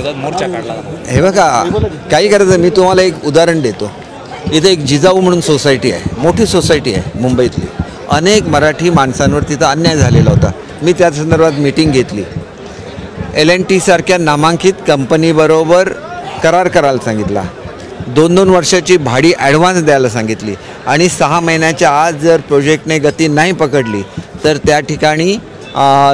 विरोधात मोर्चा काढला। हे बघा, काही करायचं, मी तुम्हाला एक उदाहरण देतो. इथे एक जिजाऊ म्हणून सोसायटी आहे, मोठी सोसायटी आहे मुंबईतली. अनेक मराठी माणसांवर तिथं अन्याय झालेला होता. मी त्या संदर्भात मीटिंग घेतली. LNT सारख्या नामांकित कंपनीबरोबर करार करायला सांगितला. 2-2 वर्षाची भाडी ॲडव्हान्स द्यायला सांगितली आणि 6 महिन्याच्या आत जर प्रोजेक्टने गती नाही पकडली तर त्या ठिकाणी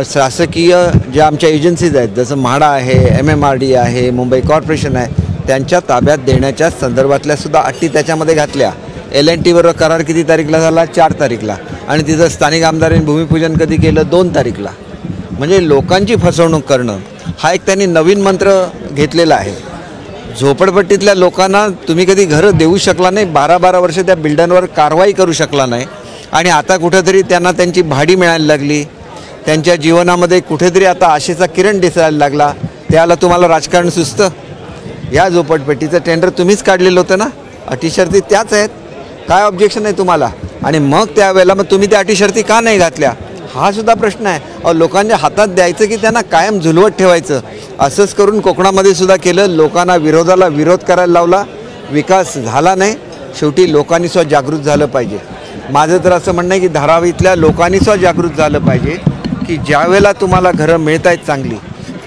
शासकीय ज्या आमच्या एजन्सीज आहेत, जसं म्हाडा आहे, MMRD आहे, मुंबई कॉर्पोरेशन आहे, त्यांच्या ताब्यात देण्याच्या संदर्भातल्या सुद्धा अटी त्याच्यामध्ये घातल्या. LNT बरोबर करार किती तारीखला झाला? 4 तारीखला. आणि तिथं स्थानिक आमदारांनी भूमिपूजन कधी केलं? 2 तारीखला. म्हणजे लोकांची फसवणूक करणं हा एक त्यांनी नवीन मंत्र घेतलेला आहे. झोपडपट्टीतल्या लोकांना तुम्ही कधी घरं देऊ शकला नाही, 12-12 वर्ष त्या बिल्डरवर कारवाई करू शकला नाही, आणि आता कुठेतरी त्यांना त्यांची भाडी मिळायला लागली. त्यांच्या जीवनामध्ये कुठेतरी आता आशेचा किरण दिसायला लागला. त्याला तुम्हाला राजकारण सुचतं? या झोपडपट्टीचं टेंडर तुम्हीच काढलेलं होतं ना, अटी शर्ती त्याच आहेत. काय ऑब्जेक्शन आहे तुम्हाला? आणि मग त्यावेळेला मग तुम्ही त्या अटी शर्ती का नाही घातल्या? हा सुद्धा प्रश्न आहे. लोकांच्या हातात द्यायचं की त्यांना कायम झुलवत ठेवायचं? असंच करून कोकणामध्ये सुद्धा केलं. लोकांना विरोधाला विरोध करायला लावला, विकास झाला नाही. शेवटी लोकांनी सुद्धा जागृत झालं पाहिजे. माझं तर असं म्हणणं आहे की धारावीतल्या लोकांनी सुद्धा जागृत झालं पाहिजे की ज्यावेळेला तुम्हाला घरं मिळत आहेत चांगली,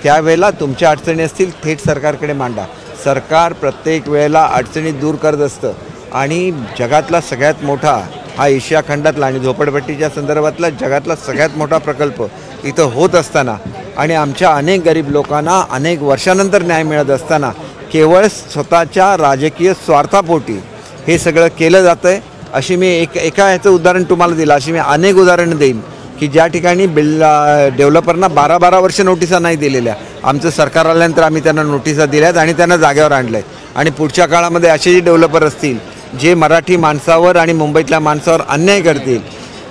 त्यावेळेला तुमच्या अडचणी असतील थेट सरकारकडे मांडा. सरकार प्रत्येक वेळेला अडचणी दूर करत असतं आणि जगातला सगळ्यात मोठा हा एशिया खंडातला आणि झोपडपट्टीच्या संदर्भातला जगातला सगळ्यात मोठा प्रकल्प इथं होत असताना आणि आमच्या अनेक गरीब लोकांना अनेक वर्षानंतर न्याय मिळत असताना केवळ स्वतःच्या राजकीय स्वार्थापोटी हे सगळं केलं जातं आहे. अशी मी एका ह्याचं उदाहरण तुम्हाला दिलं, अशी मी अनेक उदाहरणं देईन की ज्या ठिकाणी डेव्हलपरना 12-12 वर्ष नोटिसा नाही दिलेल्या. आमचं सरकार आल्यानंतर आम्ही त्यांना नोटिसा दिल्यात आणि त्यांना जागेवर आणलं आहे. आणि पुढच्या काळामध्ये असे जे डेव्हलपर असतील जे मराठी माणसावर आणि मुंबईतल्या माणसावर अन्याय करतील,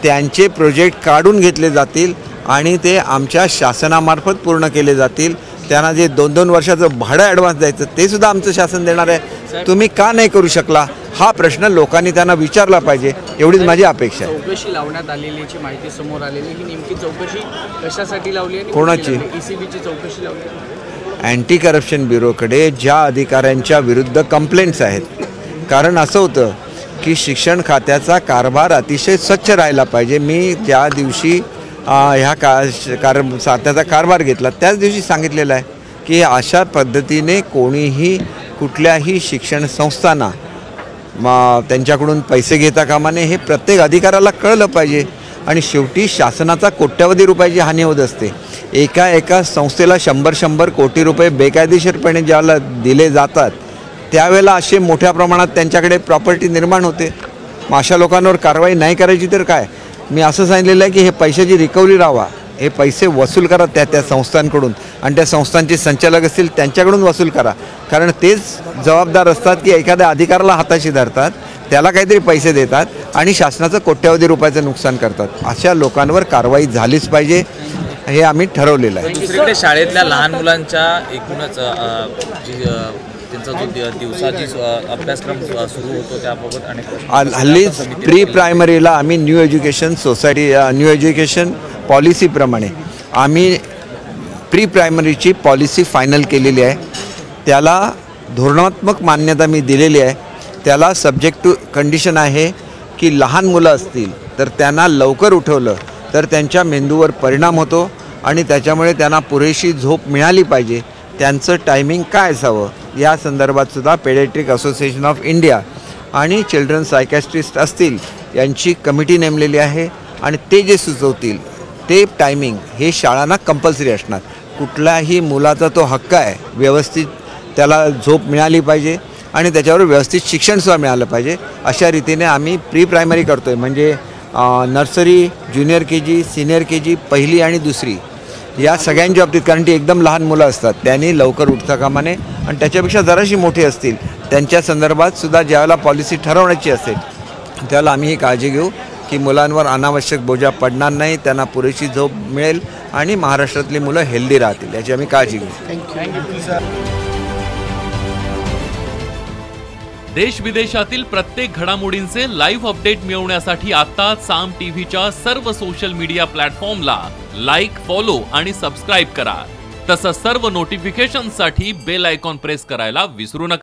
त्यांचे प्रोजेक्ट काढून घेतले जातील आणि ते आमच्या शासनामार्फत पूर्ण केले जातील. त्यांना जे 2-2 वर्षाचं भाडं ॲडव्हान्स द्यायचं ते सुद्धा आमचं शासन देणार आहे. तुम्ही का नाही करू शकला? हा प्रश्न लोकांनी त्यांना विचारला पाहिजे, एवढीच माझी अपेक्षा आहे. चौकशी लावण्यात आलेलीची माहिती समोर आलेली, ही नेमकी चौकशी कशासाठी लावली आणि कोणाची? ECBची चौकशी लावली. अँटी करप्शन ब्युरोकडे ज्या अधिकाऱ्यांच्या विरुद्ध कंप्लेंट्स आहेत. कारण असं होतं की शिक्षण खात्याचा कारभार अतिशय स्वच्छ राहायला पाहिजे. मी ज्या दिवशी ह्या खात्याचा कारभार घेतला त्याच दिवशी सांगितलेलं आहे की अशा पद्धतीने कोणीही कुठल्याही शिक्षण संस्थांना त्यांच्याकडून पैसे घेता कामा नये, हे प्रत्येक अधिकाऱ्याला कळलं पाहिजे. आणि शेवटी शासनाचा कोट्यवधी रुपयाची हानी होत असते. एका संस्थेला 100-100 कोटी रुपये बेकायदेशीरपणे ज्याला दिले जातात त्यावेळेला असे मोठ्या प्रमाणात त्यांच्याकडे प्रॉपर्टी निर्माण होते. मग अशा लोकांवर कारवाई नाही करायची तर काय? मी असं सांगितलेलं आहे की हे पैशाची रिकव्हरी राहावा, हे पैसे वसूल करा त्या संस्थांकडून आणि त्या संस्थांचे संचालक असतील त्यांच्याकडून वसूल करा. कारण तेच जबाबदार असतात की एखाद्या अधिकाऱ्याला हाताशी धरतात, त्याला काहीतरी पैसे देतात आणि शासनाचं कोट्यवधी रुपयाचं नुकसान करतात. अशा लोकांवर कारवाई झालीच पाहिजे, हे आम्ही ठरवलेलं आहे. दुसरीकडे शाळेतल्या लहान मुलांच्या एकूणच त्यांचा जो दिवसाची अभ्यासक्रम सुरू होतो त्याबाबत अनेक हल्लीच प्री प्रायमरीला आम्ही न्यू एज्युकेशन पॉलिसीप्रमाणे आम्ही प्री प्रायमरीची पॉलिसी फायनल केलेली आहे. त्याला धोरणात्मक मान्यता मी दिलेली आहे. त्याला सब्जेक्ट टू कंडिशन आहे की लहान मुलं असतील तर त्यांना लवकर उठवलं तर त्यांच्या मेंदूवर परिणाम होतो आणि त्याच्यामुळे त्यांना पुरेशी झोप मिळाली पाहिजे. त्यांचं टायमिंग काय असावं या संदर्भातसुद्धा पेडियाट्रिक असोसिएशन ऑफ इंडिया आणि चिल्ड्रन सायकॅट्रिस्ट असतील यांची कमिटी नेमलेली आहे आणि ते जे सुचवतील ते टायमिंग हे शाळांना कंपल्सरी असणार. कुठल्याही मुलाचा तो हक्क आहे, व्यवस्थित त्याला झोप मिळाली पाहिजे आणि त्याच्यावर व्यवस्थित शिक्षणसुद्धा मिळालं पाहिजे. अशा रीतीने आम्ही प्री प्रायमरी करतो आहे. म्हणजे nursery, junior KG, senior KG, पहिली आणि दुसरी या सगळ्यांच्या बाबतीत. कारण ती एकदम लहान मुलं असतात, त्यांनी लवकर उठता कामा नये आणि त्याच्यापेक्षा जराशी मोठी असतील त्यांच्या संदर्भात सुद्धा ज्यावेळेला पॉलिसी ठरवण्याची असेल त्यावेळेला आम्ही ही काळजी घेऊ की मुलांवर अनावश्यक बोजा पडणार नाही, त्यांना पुरेशी झोप मिळेल आणि महाराष्ट्रातली मुलं हेल्दी राहतील याची आम्ही काळजी घेऊ. देश विदेशातील प्रत्येक घडामोडींचे लाईव्ह अपडेट मिळवण्यासाठी आता साम टीव्हीच्या सर्व सोशल मीडिया प्लॅटफॉर्मला लाईक, फॉलो आणि सबस्क्राईब करा. तसंच सर्व नोटिफिकेशनसाठी बेल आयकॉन प्रेस करायला विसरू नका.